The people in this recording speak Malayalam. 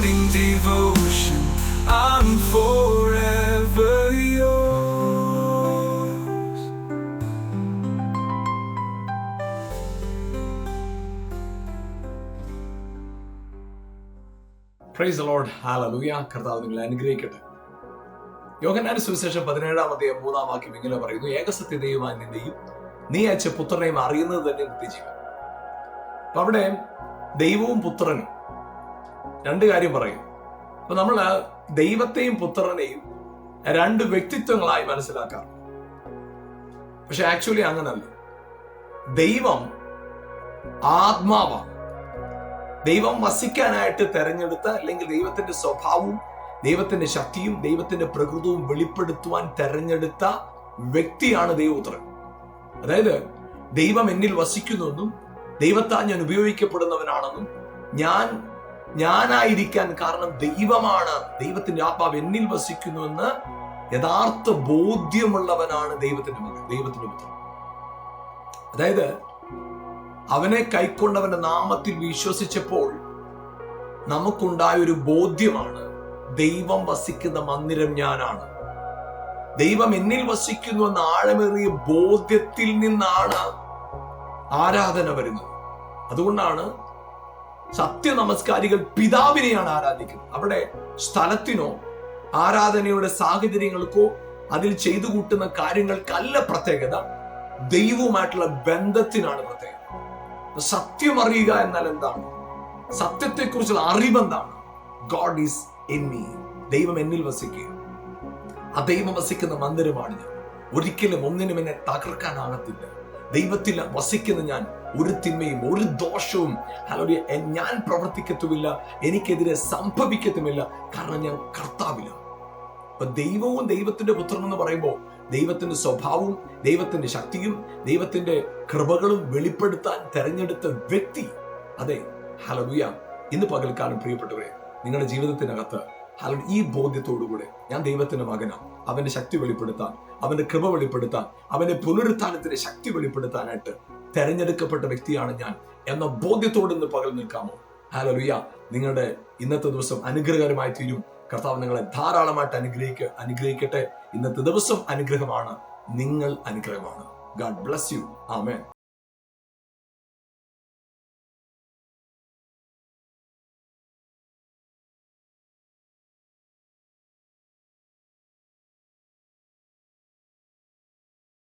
morning devotion. I'm forever yours. Praise the Lord. Hallelujah. കർത്താവ് നിങ്ങളെ അനുഗ്രഹിക്കട്ടെ. യോഹന്നാന്റെ സുവിശേഷം 17-3 ഇങ്ങനെ പറയുന്നു, ഏകസത്യദൈവമായ നിന്നെയും നീ അയച്ച പുത്രനെയും അറിയുന്നത് തന്നെ നിത്യജീവൻ. അപ്പൊ അവിടെ ദൈവവും പുത്രനും രണ്ട് കാര്യം പറയും. അപ്പൊ നമ്മള് ദൈവത്തെയും പുത്രനെയും രണ്ട് വ്യക്തിത്വങ്ങളായി മനസ്സിലാക്കാം. പക്ഷെ ആക്ച്വലി അങ്ങനല്ല. ദൈവം ആത്മാവാണ്. ദൈവം വസിക്കാനായിട്ട് തെരഞ്ഞെടുത്ത, അല്ലെങ്കിൽ ദൈവത്തിന്റെ സ്വഭാവവും ദൈവത്തിന്റെ ശക്തിയും ദൈവത്തിന്റെ പ്രകൃതവും വെളിപ്പെടുത്തുവാൻ തെരഞ്ഞെടുത്ത വ്യക്തിയാണ് ദൈവപുത്രൻ. അതായത് ദൈവം എന്നിൽ വസിക്കുന്നുവെന്നും ദൈവത്താൽ ഞാൻ ഉപയോഗിക്കപ്പെടുന്നവനാണെന്നും ഞാനായിരിക്കാൻ കാരണം ദൈവമാണ്, ദൈവത്തിന്റെ ആത്മാവ് എന്നിൽ വസിക്കുന്നുവെന്ന് യഥാർത്ഥ ബോധ്യമുള്ളവനാണ് ദൈവത്തിന്റെ മകൻ, ദൈവത്തിന്റെ പുത്രൻ. അതായത് അവനെ കൈക്കൊണ്ടവന്റെ നാമത്തിൽ വിശ്വസിച്ചപ്പോൾ നമുക്കുണ്ടായ ഒരു ബോധ്യമാണ്, ദൈവം വസിക്കുന്ന മന്ദിരം ഞാനാണ്, ദൈവം എന്നിൽ വസിക്കുന്നു എന്ന ആഴമേറിയ ബോധ്യത്തിൽ നിന്നാണ് ആരാധന വരുന്നത്. അതുകൊണ്ടാണ് സത്യനമസ്കാരികൾ പിതാവിനെയാണ് ആരാധിക്കുന്നത്. അവിടെ സ്ഥലത്തിനോ ആരാധനയുടെ സാഹചര്യങ്ങൾക്കോ അതിൽ ചെയ്തു കൂട്ടുന്ന കാര്യങ്ങൾക്കല്ല പ്രത്യേകത, ദൈവവുമായിട്ടുള്ള ബന്ധത്തിനാണ് പ്രത്യേകത. സത്യം അറിയുക എന്നാൽ എന്താണ്? സത്യത്തെക്കുറിച്ചുള്ള അറിവെന്താണ്? God is in me. ദൈവം എന്നിൽ വസിക്കുക. ആ ദൈവം വസിക്കുന്ന മന്ദിരമാണ് ഞാൻ. ഒരിക്കലും ഒന്നിനും എന്നെ തകർക്കാനാകത്തില്ല. ദൈവത്തിൽ വസിക്കുന്ന ഞാൻ ഒരു തിന്മയും ഒരു ദോഷവും ഞാൻ പ്രവർത്തിക്കത്തുമില്ല, എനിക്കെതിരെ സംഭവിക്കത്തുമില്ല. കാരണം ഞാൻ കർത്താവില്ല. അപ്പൊ ദൈവവും ദൈവത്തിന്റെ പുത്രൻ എന്ന് പറയുമ്പോൾ ദൈവത്തിന്റെ സ്വഭാവവും ദൈവത്തിന്റെ ശക്തിയും ദൈവത്തിന്റെ കൃപകളും വെളിപ്പെടുത്താൻ തെരഞ്ഞെടുത്ത വ്യക്തി. അതെ, ഹല്ലേലൂയ. ഇന്ന് പകൽക്കാലം പ്രിയപ്പെട്ടവരെ, നിങ്ങളുടെ ജീവിതത്തിനകത്ത് ഈ ബോധ്യത്തോടുകൂടെ ഞാൻ ദൈവത്തിന്റെ മകനാണ്, അവന്റെ ശക്തി വെളിപ്പെടുത്താൻ, അവന്റെ കൃപ വെളിപ്പെടുത്താൻ, അവന്റെ പുനരുത്ഥാനത്തിന്റെ ശക്തി വെളിപ്പെടുത്താനായിട്ട് തെരഞ്ഞെടുക്കപ്പെട്ട വ്യക്തിയാണ് ഞാൻ എന്ന ബോധ്യത്തോട് ഇന്ന് പകൽ നിൽക്കാമോ? ഹല്ലേലൂയ. നിങ്ങളുടെ ഇന്നത്തെ ദിവസം അനുഗ്രഹകരമായി തീരും. കർത്താവ് നിങ്ങളെ ധാരാളമായിട്ട് അനുഗ്രഹിക്കട്ടെ. ഇന്നത്തെ ദിവസം അനുഗ്രഹമാണ്, നിങ്ങൾ അനുഗ്രഹമാണ്. God bless you. ആമേൻ.